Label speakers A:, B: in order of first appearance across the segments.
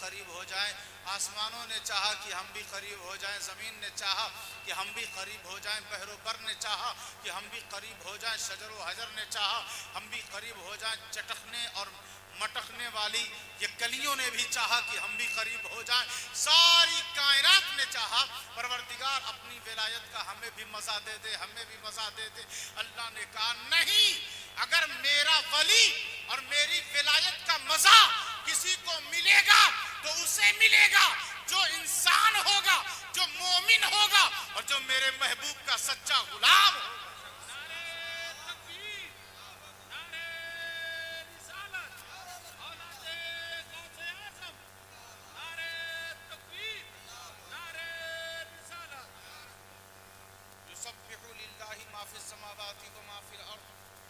A: قریب ہو جائیں. آسمانوں نے چاہا کہ ہم بھی قریب ہو جائیں, زمین نے چاہا کہ ہم بھی قریب ہو جائیں, بحر و بر نے چاہا کہ ہم بھی قریب ہو جائیں, شجر و حجر نے چاہا ہم بھی قریب ہو جائیں, چٹکنے اور مٹکنے والی یہ کلیوں نے بھی چاہا کہ ہم بھی قریب ہو جائیں, ساری کائنات نے چاہا. پروردگار اپنی ولایت کا ہمیں بھی مزہ دے دے, ہمیں بھی مزہ دے دے. اللہ نے کہا نہیں, اگر میرا ولی اور میری ولایت کا مزہ کسی کو ملے گا تو اسے ملے گا جو انسان ہوگا, جو مومن ہوگا اور جو میرے محبوب کا سچا غلام ہوگا.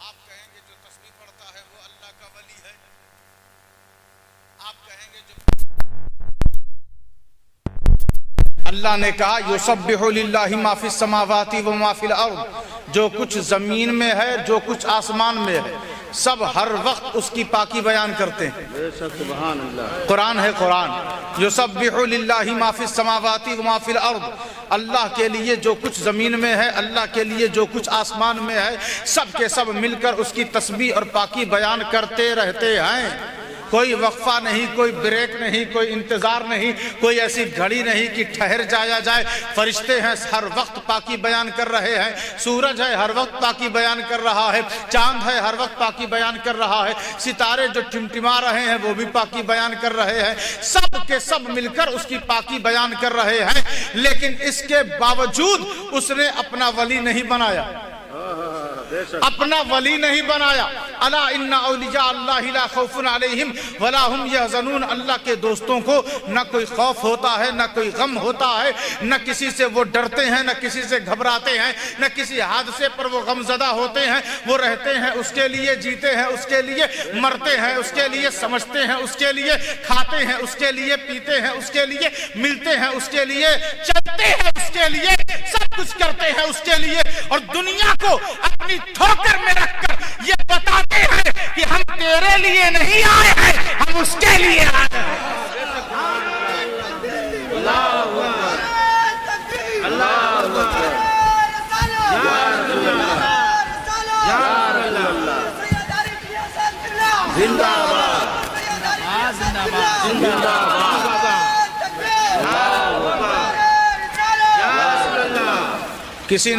A: آپ کہیں گے جو تسبیح پڑھتا ہے وہ اللہ کا ولی ہے. آپ کہیں گے جو اللہ نے کہا یسبح للہ ما فی السماوات و ما فی الارض, جو کچھ زمین میں ہے جو کچھ آسمان میں ہے سب ہر وقت اس کی پاکی بیان کرتے ہیں.
B: سبحان اللہ.
A: قرآن ہے قرآن. یسبح للہ ما فی السماوات و ما فی الارض, اللہ کے لیے جو کچھ زمین میں ہے, اللہ کے لیے جو کچھ آسمان میں ہے, سب کے سب مل کر اس کی تسبیح اور پاکی بیان کرتے رہتے ہیں. کوئی وقفہ نہیں, کوئی بریک نہیں, کوئی انتظار نہیں, کوئی ایسی گھڑی نہیں کہ ٹھہر جایا جائے. فرشتے ہیں ہر وقت پاکی بیان کر رہے ہیں, سورج ہے ہر وقت پاکی بیان کر رہا ہے, چاند ہے ہر وقت پاکی بیان کر رہا ہے, ستارے جو ٹمٹما رہے ہیں وہ بھی پاکی بیان کر رہے ہیں, سب کے سب مل کر اس کی پاکی بیان کر رہے ہیں. لیکن اس کے باوجود اس نے اپنا ولی نہیں بنایا, اپنا ولی نہیں بنایا. الا ان اولیاء اللہ لا خوف علیہم ولا هم یحزنون, اللہ کے دوستوں کو نہ کوئی خوف ہوتا ہے نہ کوئی غم ہوتا ہے, نہ کسی سے وہ ڈرتے ہیں نہ کسی سے گھبراتے ہیں, نہ کسی حادثے پر وہ غم زدہ ہوتے ہیں. وہ رہتے ہیں اس کے لیے, جیتے ہیں اس کے لیے, مرتے ہیں اس کے لیے, سمجھتے ہیں اس کے لیے, کھاتے ہیں اس کے لیے, پیتے ہیں اس کے لیے, ملتے ہیں اس کے لیے, چلتے ہیں اس کے لیے, سب کچھ کرتے ہیں اس کے لیے. اور دنیا کو اپنی ٹھوکر میں رکھ کر یہ بتاتے ہیں کہ ہم تیرے لیے نہیں آئے ہیں, ہم اس کے لیے آئے ہیں.
B: اللہ اکبر, اللہ اکبر, یا رسول اللہ, زندہ باد, زندہ باد.
A: کسی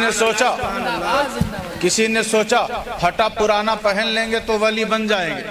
A: نے سوچا پھٹا پرانا پہن لیں گے تو ولی بن جائیں گے,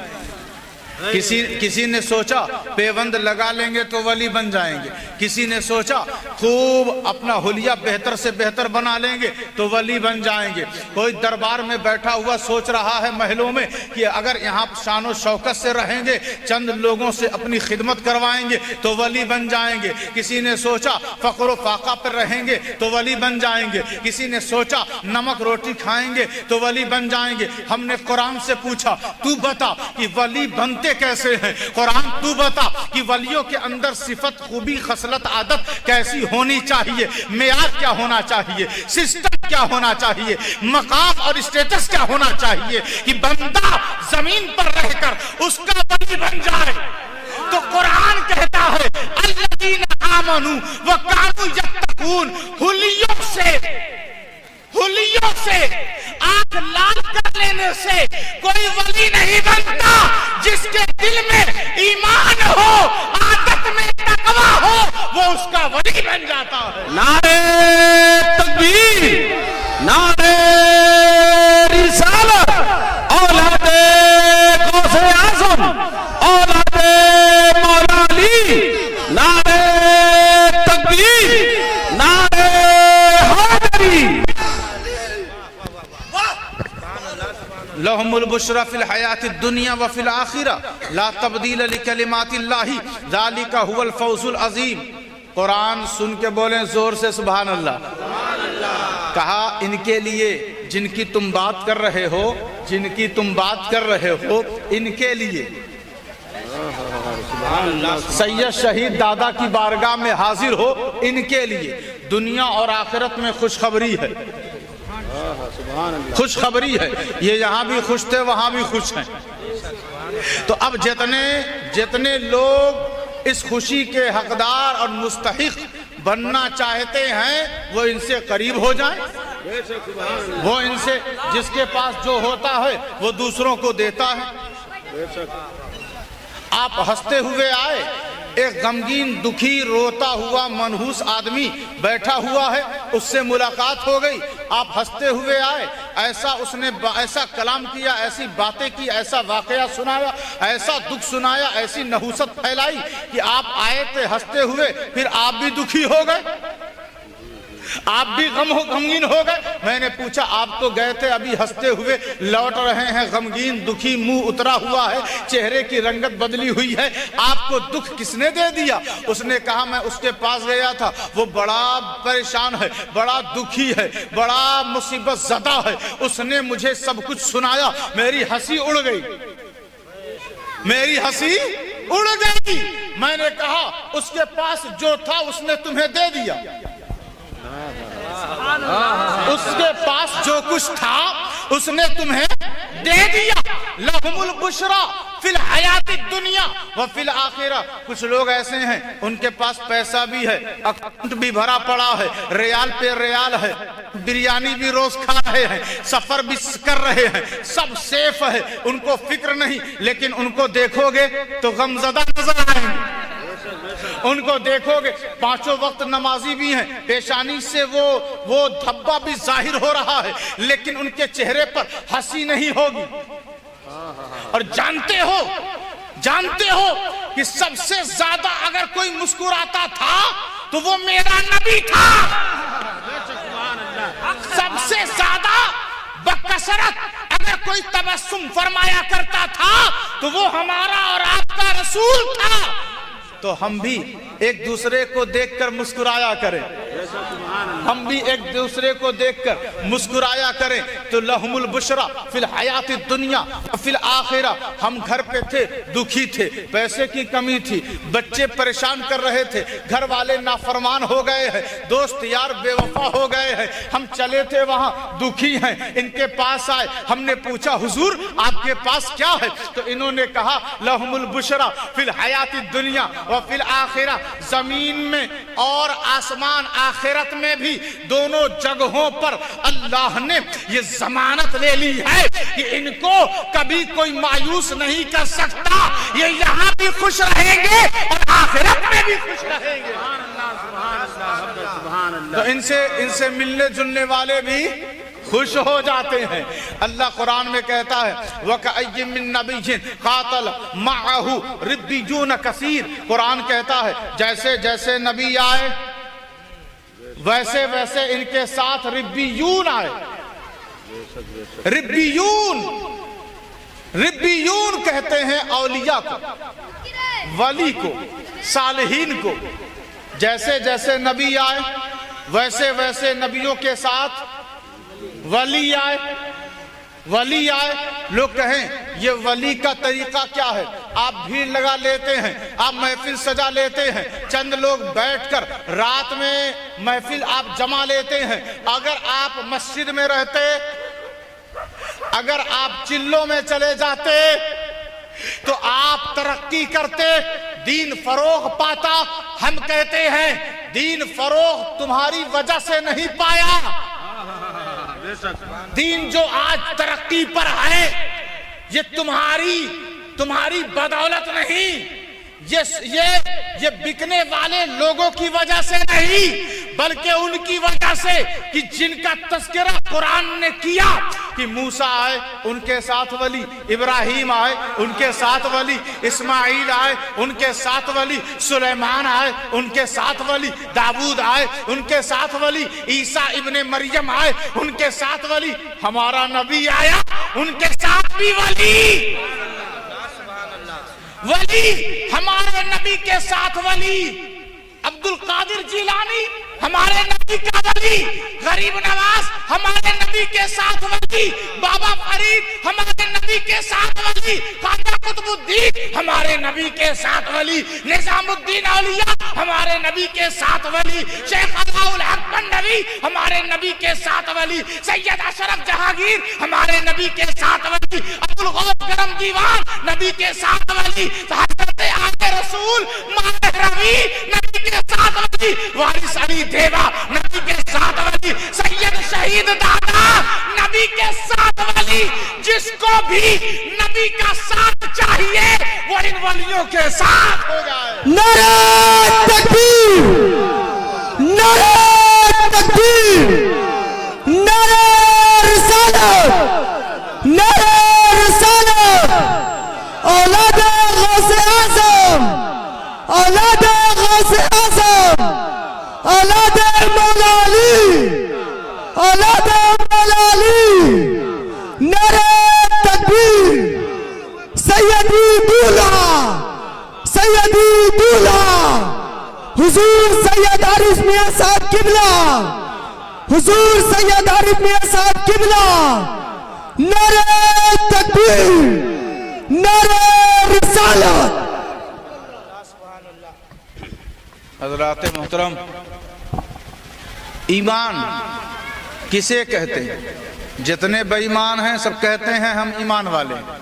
A: کسی نے سوچا پیوند لگا لیں گے تو ولی بن جائیں گے, کسی نے سوچا خوب اپنا حلیہ بہتر سے بہتر بنا لیں گے تو ولی بن جائیں گے. کوئی دربار میں بیٹھا ہوا سوچ رہا ہے محلوں میں کہ اگر یہاں شان و شوکت سے رہیں گے, چند لوگوں سے اپنی خدمت کروائیں گے تو ولی بن جائیں گے. کسی نے سوچا فقر و فاقہ پر رہیں گے تو ولی بن جائیں گے, کسی نے سوچا نمک روٹی کھائیں گے تو ولی بن جائیں گے. ہم نے قرآن سے پوچھا تو بتا کہ ولی بنتے کیسے ہیں, قرآن تو بتا کہ ولیوں کے اندر صفت, خوبی, خصلت, عادت کیسی ہونی چاہیے, معیار کیا ہونا چاہیے, سسٹم کیا ہونا چاہیے, مقام اور اسٹیٹس کیا ہونا چاہیے کہ بندہ زمین پر رہ کر اس کا ولی بن جائے. تو قرآن کہتا ہے الذین آمنوا وکانوا یتقون, حلیوں سے آنکھ لال کر لینے سے کوئی ولی نہیں بنتا. جس کے دل میں ایمان ہو, عادت میں تقوی ہو, وہ اس کا ولی بن جاتا ہے.
B: نعرہ تکبیر, نعرہ رسالت, اولاد غوث اعظم, اولاد مولا علی, نعرہ تکبیر, نعرہ حیدری.
A: لهم البشرى في الحیات الدنیا وفی الآخرہ لا تبدیل لکلمات اللہ ذالک هو الفوز العظیم. قرآن سن کے بولیں زور سے سبحان اللہ. کہا ان کے لیے جن کی تم بات کر رہے ہو, جن کی تم بات کر رہے ہو, ان کے لیے سید شہید دادا کی بارگاہ میں حاضر ہو, ان کے لیے دنیا اور آخرت میں خوشخبری ہے, خوشخبری ہے. یہ یہاں بھی خوش تھے وہاں بھی خوش ہیں. تو اب جتنے لوگ اس خوشی کے حقدار اور مستحق بننا چاہتے ہیں وہ ان سے قریب ہو جائیں، وہ ان سے، جس کے پاس جو ہوتا ہے وہ دوسروں کو دیتا ہے۔ آپ ہنستے ہوئے آئے، ایک غمگین دکھی روتا ہوا منحوس آدمی بیٹھا ہوا ہے، اس سے ملاقات ہو گئی، آپ ہنستے ہوئے آئے، اس نے ایسا کلام کیا، ایسی باتیں کی، ایسا واقعہ سنایا، ایسا دکھ سنایا، ایسی نحوست پھیلائی کہ آپ آئے تھے ہنستے ہوئے، پھر آپ بھی دکھی ہو گئے، آپ بھی غمگین ہو گئے۔ میں نے پوچھا آپ تو گئے تھے ابھی ہنستے ہوئے، لوٹ رہے ہیں غمگین دکھی، منہ اترا ہوا ہے، چہرے کی رنگت بدلی ہوئی ہے، آپ کو دکھ کس نے دے دیا؟ اس نے کہا میں اس کے پاس گیا تھا، وہ بڑا پریشان ہے، بڑا دکھی ہے، بڑا مصیبت زدہ ہے، اس نے مجھے سب کچھ سنایا، میری ہنسی اڑ گئی، میری ہنسی اڑ گئی۔ میں نے کہا اس کے پاس جو تھا اس نے تمہیں دے دیا، اس کے پاس جو کچھ تھا اس نے تمہیں دے دیا۔ لہم البشرا فی الحیات الدنیا وفی الآخرہ۔ کچھ لوگ ایسے ہیں ان کے پاس پیسہ بھی ہے، اکاؤنٹ بھی بھرا پڑا ہے، ریال پہ ریال ہے، بریانی بھی روز کھا رہے ہیں، سفر بھی کر رہے ہیں، سب سیف ہے، ان کو فکر نہیں، لیکن ان کو دیکھو گے تو غمزدہ نظر آئیں گے، ان کو دیکھو گے پانچوں وقت نمازی بھی ہیں، پیشانی سے وہ دھبا بھی ظاہر ہو رہا ہے، لیکن ان کے چہرے پر ہنسی نہیں ہوگی۔ اور جانتے ہو کہ سب سے زیادہ اگر کوئی مسکراتا تھا تو وہ میرا نبی تھا، سب سے زیادہ بکثرت اگر کوئی تبسم فرمایا کرتا تھا تو وہ ہمارا اور آپ کا رسول تھا۔ تو ہم بھی ایک دوسرے کو دیکھ کر مسکرایا کریں، ہم بھی ایک دوسرے کو دیکھ کر مسکرایا کریں تو لہم البشرا فی الحیات الدنیا فی الآخرہ۔ ہم گھر پہ تھے، دکھی تھے، پیسے کی کمی تھی، بچے پریشان کر رہے تھے، گھر والے نافرمان ہو گئے ہیں، دوست یار بے وفا ہو گئے ہیں، ہم چلے تھے وہاں دکھی ہیں، ان کے پاس آئے، ہم نے پوچھا حضور آپ کے پاس کیا ہے؟ تو انہوں نے کہا لہم البشرا فی الحیات الدنیا وفی الآخرہ۔ زمین میں اور آسمان آخرت میں بھی دونوں جگہوں پر اللہ نے یہ ضمانت لے لی ہے کہ ان کو کبھی کوئی مایوس نہیں کر سکتا، یہ یہاں بھی خوش رہیں گے اور آخرت میں بھی خوش رہیں گے۔ تو ان سے ملنے جلنے والے بھی خوش ہو جاتے ہیں۔ اللہ قرآن میں کہتا ہے وَكَأَيٍّ مِّن نَبِيٍّ قَاتَلَ مَعَهُ رِبِّيُّونَ كَثِيرٌ۔ قرآن کہتا ہے جیسے جیسے نبی آئے ویسے ویسے ان کے ساتھ ربیون آئے۔ ربیون کہتے ہیں اولیاء کو، ولی کو، صالحین کو۔ جیسے جیسے نبی آئے ویسے ویسے نبیوں کے ساتھ ولی آئے۔ لوگ کہیں یہ ولی کا طریقہ کیا ہے؟ آپ بھیڑ لگا لیتے ہیں، آپ محفل سجا لیتے ہیں، چند لوگ بیٹھ کر رات میں محفل آپ جما لیتے ہیں۔ اگر آپ مسجد میں رہتے، اگر آپ چلوں میں چلے جاتے تو آپ ترقی کرتے، دین فروغ پاتا۔ ہم کہتے ہیں دین فروغ تمہاری وجہ سے نہیں پایا، دین جو آج ترقی پر ہے یہ تمہاری بدولت نہیں، یہ بکنے والے لوگوں کی وجہ سے نہیں، بلکہ ان کی وجہ سے کہ جن کا تذکرہ قرآن نے کیا کہ موسیٰ آئے ان کے ساتھ ولی، ابراہیم آئے ان کے ساتھ ولی، اسماعیل آئے ان کے ساتھ ولی، سلیمان آئے ان کے ساتھ ولی، داؤد آئے ان کے ساتھ ولی، عیسیٰ ابن مریم آئے ان کے ساتھ ولی، ہمارا نبی آیا ان کے ساتھ بھی ولی ہمارے نبی کے ساتھ ولی۔ عبد القادر جیلانی ہمارے نبی کا ولی، غریب نواز ہمارے نبی کے ساتھ ولی، بابا فرید ہمارے نبی کے ساتھ ولی، خواجہ قطب الدین ہمارے نبی کے ساتھ ولی، نظام الدین اولیاء ہمارے نبی کے ساتھ ولی، شیخ عطاء الحق بندری ہمارے نبی کے ساتھ ولی، سید اشرف جہانگیر ہمارے نبی کے ساتھ ولی، ابو الغوث کرم دیوان نبی کے ساتھ ولی، حضرت ماہ رسول ماہ روی نبی کے ساتھ والی وارث علی دیوا نبی کے ساتھ والی سید شہید دادا نبی کے ساتھ والی جس کو بھی نبی کا ساتھ چاہیے وہ ان ولیوں کے ساتھ ہو جائے.
C: نعرہ تکبیر نعرہ تکبیر نعرہ رسالت نعرہ رسالت اولاد غوث اعظم اولاد غوث اعظم اولاد مولا علی اولاد مولا علی نعرہ تکبیر سیدی دولہ سیدی دولہ حضور سید عارف میاں صاحب قبلہ حضور سید عارف میاں صاحب قبلہ نعرہ تکبیر نعرہ رسالت.
A: حضرات محترم، ایمان کسے کہتے ہیں؟ جتنے بے ایمان ہیں سب کہتے ہیں ہم ایمان والے ہیں.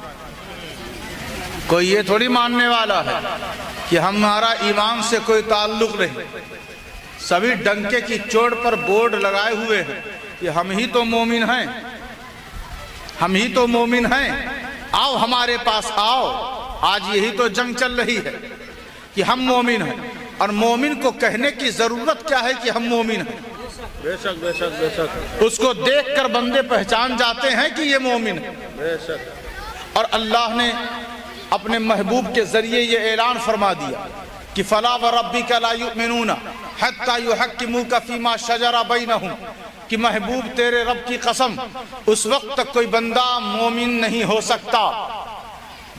A: کوئی یہ تھوڑی ماننے والا ہے کہ ہمارا ایمان سے کوئی تعلق نہیں. سبھی ڈنکے کی چوٹ پر بورڈ لگائے ہوئے ہیں کہ ہم ہی تو مومن ہیں، ہم ہی تو مومن ہیں، آؤ ہمارے پاس آؤ. آج یہی تو جنگ چل رہی ہے کہ ہم مومن ہیں، اور مومن کو کہنے کی ضرورت کیا ہے کہ ہم مومن ہیں؟
B: بے شک بے شک بے شک.
A: اس کو دیکھ کر بندے پہچان جاتے ہیں کہ یہ مومن ہے.
B: بے شک.
A: اور اللہ نے اپنے محبوب کے ذریعے یہ اعلان فرما دیا کہ فَلَا وَرَبِّكَ لَا يُؤْمِنُونَ حَتَّى يُحَكِّمُوكَ فِي مَا شَجَرَ بَيْنَهُمْ کہ محبوب تیرے رب کی قسم اس وقت تک کوئی بندہ مومن نہیں ہو سکتا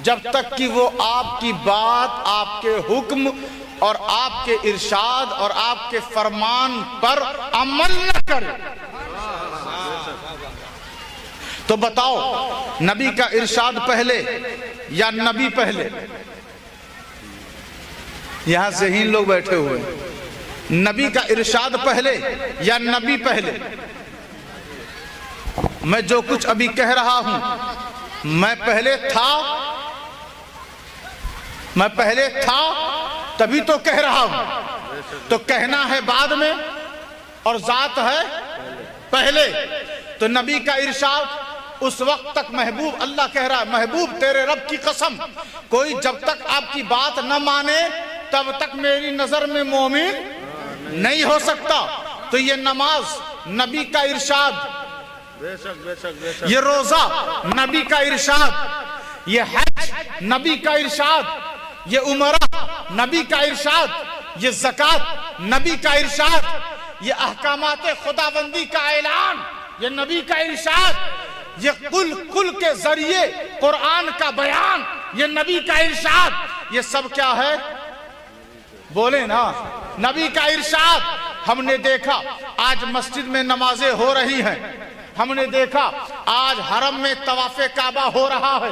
A: جب تک کہ وہ آپ کی بات، آپ کے حکم اور آپ کے ارشاد اور آپ کے فرمان پر عمل نہ کرے. تو بتاؤ نبی کا ارشاد پہلے یا نبی پہلے؟ یہاں ذہین لوگ بیٹھے ہوئے ہیں. نبی کا ارشاد پہلے یا نبی پہلے؟ میں جو کچھ ابھی کہہ رہا ہوں میں پہلے تھا تبھی تو کہہ رہا ہوں. تو کہنا ہے بعد میں اور ذات ہے پہلے. تو نبی کا ارشاد اس وقت تک محبوب اللہ کہہ رہا ہے محبوب تیرے رب کی قسم کوئی جب تک آپ کی بات نہ مانے تب تک میری نظر میں مومن نہیں ہو سکتا. تو یہ نماز نبی کا ارشاد،
B: بے شک بے شک بے شک.
A: یہ روزہ نبی کا ارشاد، یہ حج نبی کا ارشاد، یہ عمرہ نبی کا ارشاد، یہ زکوٰۃ نبی کا ارشاد، یہ احکامات خداوندی کا اعلان یہ نبی کا ارشاد، یہ کل کے ذریعے قرآن کا بیان یہ نبی کا ارشاد. یہ سب کیا ہے؟ بولے نا، نبی کا ارشاد. ہم نے دیکھا آج مسجد میں نمازیں ہو رہی ہیں، ہم نے دیکھا آج حرم میں طواف کعبہ ہو رہا ہے،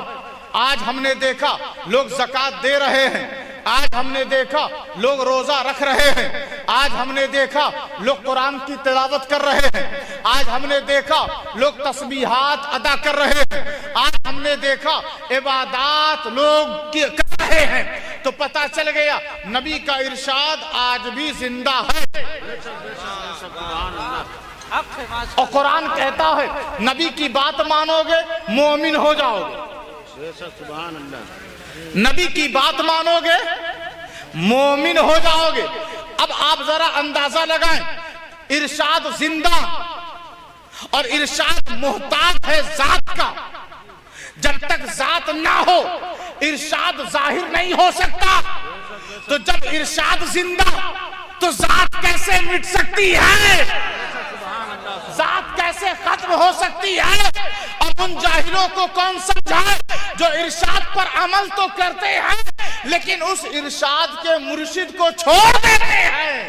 A: آج ہم نے دیکھا لوگ زکوٰۃ دے رہے ہیں، آج ہم نے دیکھا لوگ روزہ رکھ رہے ہیں، آج ہم نے دیکھا لوگ قرآن کی تلاوت کر رہے ہیں، آج ہم نے دیکھا لوگ تسبیحات ادا کر رہے ہیں، آج ہم نے دیکھا عبادات لوگ کر رہے ہیں. تو پتہ چل گیا نبی کا ارشاد آج بھی زندہ ہے. اور قرآن کہتا ہے نبی کی بات مانو گے مومن ہو جاؤ گے.
B: سبحان اللہ.
A: نبی کی بات مانو گے مومن ہو جاؤ گے. اب آپ ذرا اندازہ لگائیں، ارشاد زندہ اور ارشاد محتاج ہے ذات کا. جب تک ذات نہ ہو ارشاد ظاہر نہیں ہو سکتا. تو جب ارشاد زندہ تو ذات کیسے مٹ سکتی ہے؟ ذات کیسے ختم ہو سکتی ہے؟ اب ان جاہلوں کو کون سمجھائے جو ارشاد پر عمل تو کرتے ہیں لیکن اس ارشاد کے مرشد کو چھوڑ دیتے ہیں.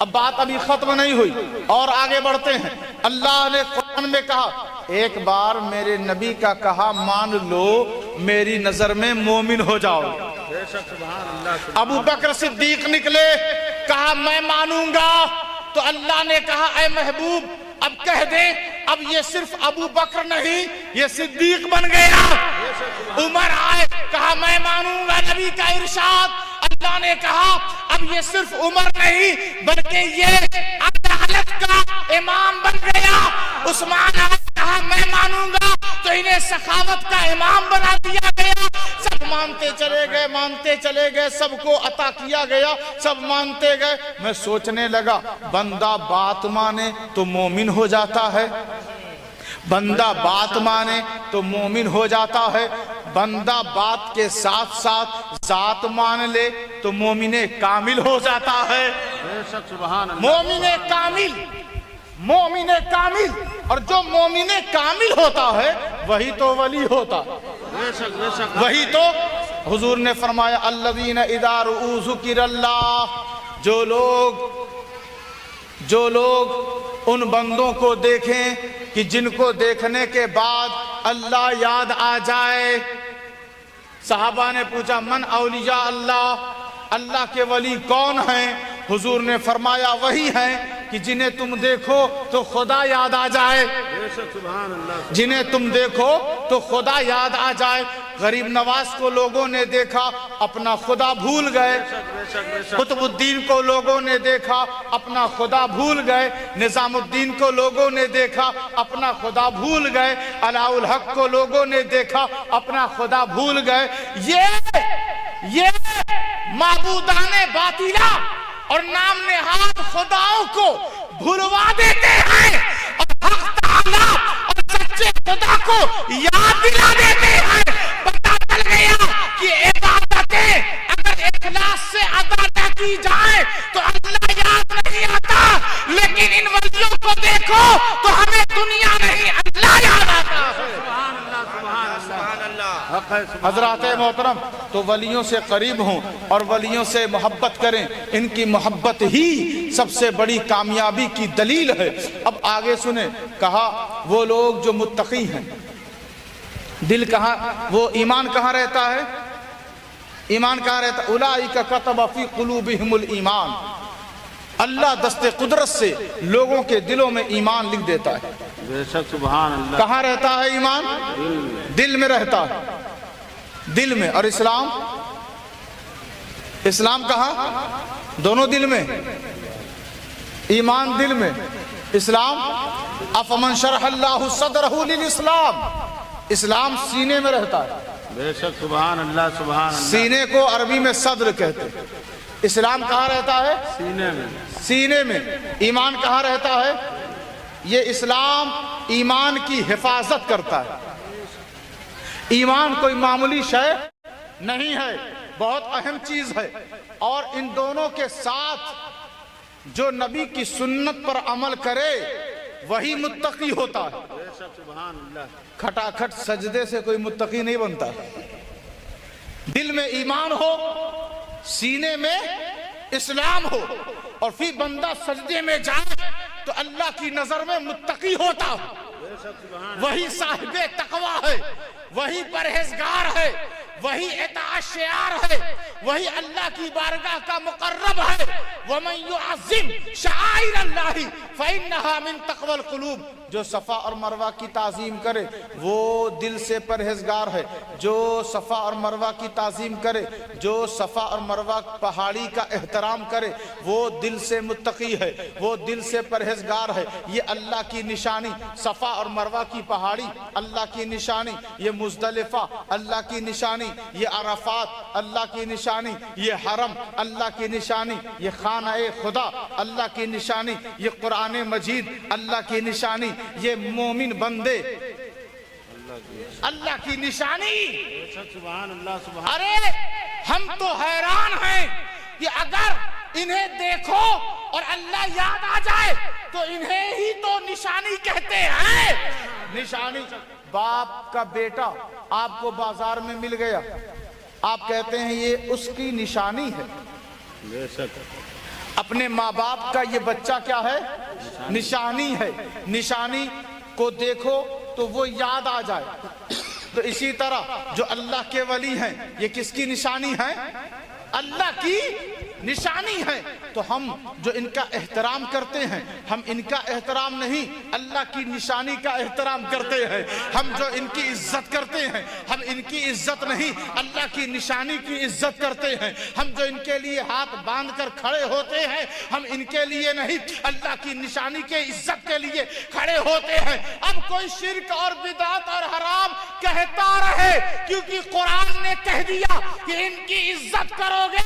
A: اب بات ابھی ختم نہیں ہوئی اور آگے بڑھتے ہیں. اللہ نے قرآن میں کہا ایک بار میرے نبی کا کہا مان لو میری نظر میں مومن ہو جاؤ. ابو بکر صدیق نکلے کہا میں مانوں گا. تو اللہ نے کہا اے محبوب اب کہہ دے اب یہ صرف ابو بکر نہیں یہ صدیق بن گیا. عمر آئے کہا میں مانوں گا نبی کا ارشاد. اللہ نے کہا اب یہ صرف عمر نہیں بلکہ یہ عدالت کا امام بن گیا. عثمان آیا کہا میں مانوں گا تو انہیں سخاوت کا امام بنا دیا گیا. سب مانتے چلے گئے, سب کو عطا کیا گیا, سب مانتے گئے. میں سوچنے لگا بندہ بات مانے تو مومن ہو جاتا ہے, بندہ بات مانے تو مومن ہو جاتا ہے, بندہ بات کے ساتھ ساتھ ذات مان لے تو مومن کامل ہو جاتا ہے.
B: بے شک سبحان اللہ.
A: مومن کامل, اور جو مومن کامل ہوتا ہے وہی تو ولی ہوتا ہے.
B: بے شک بے شک.
A: وہی تو حضور نے فرمایا الذین اذا رؤوا ذکر اللہ, جو لوگ ان بندوں کو دیکھیں کہ جن کو دیکھنے کے بعد اللہ یاد آ جائے. صحابہ نے پوچھا من اولیاء اللہ, اللہ کے ولی کون ہیں؟ حضور نے فرمایا وہی ہیں کہ جنہیں تم دیکھو تو خدا یاد آ جائے.
B: بے شک سبحان اللہ.
A: جنہیں تم دیکھو تو خدا یاد آ جائے. غریب نواز کو لوگوں نے دیکھا اپنا خدا بھول گئے,
B: بے شک بے شک.
A: قطب الدین کو لوگوں نے دیکھا اپنا خدا بھول گئے, نظام الدین کو لوگوں نے دیکھا اپنا خدا بھول گئے, علاء الحق کو لوگوں نے دیکھا اپنا خدا بھول گئے. یہ معبودان باطلہ اور نام نہاد خداؤں کو بھلوا دیتے ہیں اور حق تعالی اور سچے خدا کو یاد دلا دیتے ہیں. پتہ چل گیا کہ عبادتیں اگر اخلاص سے ادا نہ کی جائے تو اللہ یاد نہیں آتا, لیکن ان ولیوں کو دیکھو تو ہمیں دنیا نہیں اللہ یاد آتا ہے. حضرات محترم, تو ولیوں سے قریب ہوں اور ولیوں سے محبت کریں, ان کی محبت ہی سب سے بڑی کامیابی کی دلیل ہے. اب آگے سنیں, کہا وہ لوگ جو متقی ہیں, دل کہاں, وہ ایمان کہاں رہتا ہے؟ ایمان کہاں رہتا ہے؟ اولئک کتب فی قلوبہم الایمان, اللہ دست قدرت سے لوگوں کے دلوں میں ایمان لکھ دیتا ہے.
B: بے شک سبحان اللہ.
A: کہاں رہتا ہے ایمان؟ دل میں رہتا ہے, دل میں. اور اسلام کہاں؟ دونوں دل میں. ایمان دل میں, اسلام افمن شرح اللہ صدرہ للاسلام, اسلام سینے میں رہتا ہے.
B: بے شک سبحان اللہ سبحان اللہ.
A: سینے کو عربی میں صدر کہتے ہیں. اسلام کہاں رہتا ہے؟
B: سینے میں.
A: سینے میں. ایمان کہاں رہتا ہے؟ یہ اسلام ایمان کی حفاظت کرتا ہے. ایمان کوئی معمولی شے نہیں ہے, بہت اہم چیز ہے. اور ان دونوں کے ساتھ جو نبی کی سنت پر عمل کرے وہی متقی ہوتا ہے.
B: بے شک سبحان اللہ.
A: کھٹا کھٹ سجدے سے کوئی متقی نہیں بنتا. دل میں ایمان ہو, سینے میں اسلام ہو, اور پھر بندہ سجدے میں جائے تو اللہ کی نظر میں متقی ہوتا ہو. وہی صاحب تقویٰ ہے, وہی پرہیزگار ہے, وہی اطاعت شعار ہے, وہی اللہ کی بارگاہ کا مقرب ہے. وَمَن يُعَظِّمْ شَعَائِرَ اللَّهِ فَإِنَّهَا مِن تَقْوَى الْقُلُوبِ, جو صفا اور مروہ کی تعظیم کرے وہ دل سے پرہیزگار ہے. جو صفا اور مروہ کی تعظیم کرے, جو صفا اور مروہ پہاڑی کا احترام کرے وہ دل سے متقی ہے, وہ دل سے پرہیزگار ہے. یہ اللہ کی نشانی, صفا اور مروہ کی پہاڑی اللہ کی نشانی, یہ مزدلفہ اللہ کی نشانی, یہ عرفات اللہ کی نشانی, یہ حرم اللہ کی نشانی, یہ خانہ خدا اللہ کی نشانی, یہ قرآن مجید اللہ کی نشانی, یہ مومن بندے اللہ کی نشانی.
B: سبحان اللہ سبحان.
A: ارے ہم تو حیران ہیں کہ اگر انہیں دیکھو اور اللہ یاد آ جائے تو انہیں ہی تو نشانی کہتے ہیں. نشانی, باپ کا بیٹا آپ کو بازار میں مل گیا, آپ کہتے ہیں یہ اس کی نشانی ہے.
B: بے شک.
A: اپنے ماں باپ کا یہ بچہ کیا ہے؟ نشانی ہے. نشانی کو دیکھو تو وہ یاد آ جائے. تو اسی طرح جو اللہ کے ولی ہیں یہ کس کی نشانی ہے؟ اللہ کی نشانی ہے، تو ہم جو ان کا احترام کرتے ہیں ہم ان کا احترام نہیں اللہ کی نشانی کا احترام کرتے ہیں، ہم جو ان کی عزت کرتے ہیں ہم ان کی عزت نہیں اللہ کی نشانی کی عزت کرتے ہیں، ہم جو ان کے لیے ہاتھ باندھ کر کھڑے ہوتے ہیں ہم ان کے لیے نہیں اللہ کی نشانی کے عزت کے لیے کھڑے ہوتے ہیں۔ اب کوئی شرک اور بدعت اور حرام کہتا رہے، کیونکہ قرآن نے کہہ دیا کہ ان کی عزت کرو گے،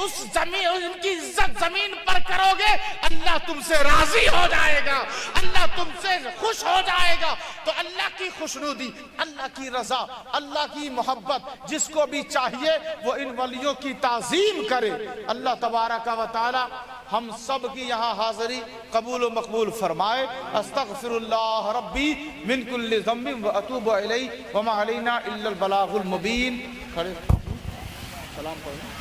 A: اس زمین ان کی عزت زمین پر کرو گے، اللہ تم سے راضی ہو جائے گا، اللہ تم سے خوش ہو جائے گا۔ تو اللہ کی خوشنودی، اللہ کی رضا، اللہ کی محبت جس کو بھی چاہیے وہ ان ولیوں کی تعظیم کرے۔ اللہ تبارک و تعالی ہم سب کی یہاں حاضری قبول و مقبول فرمائے۔ استغفر اللہ ربی من کل ذنب واتوب الیہ وما علینا الا البلاغ المبین۔ کھڑے سلام پڑھیں۔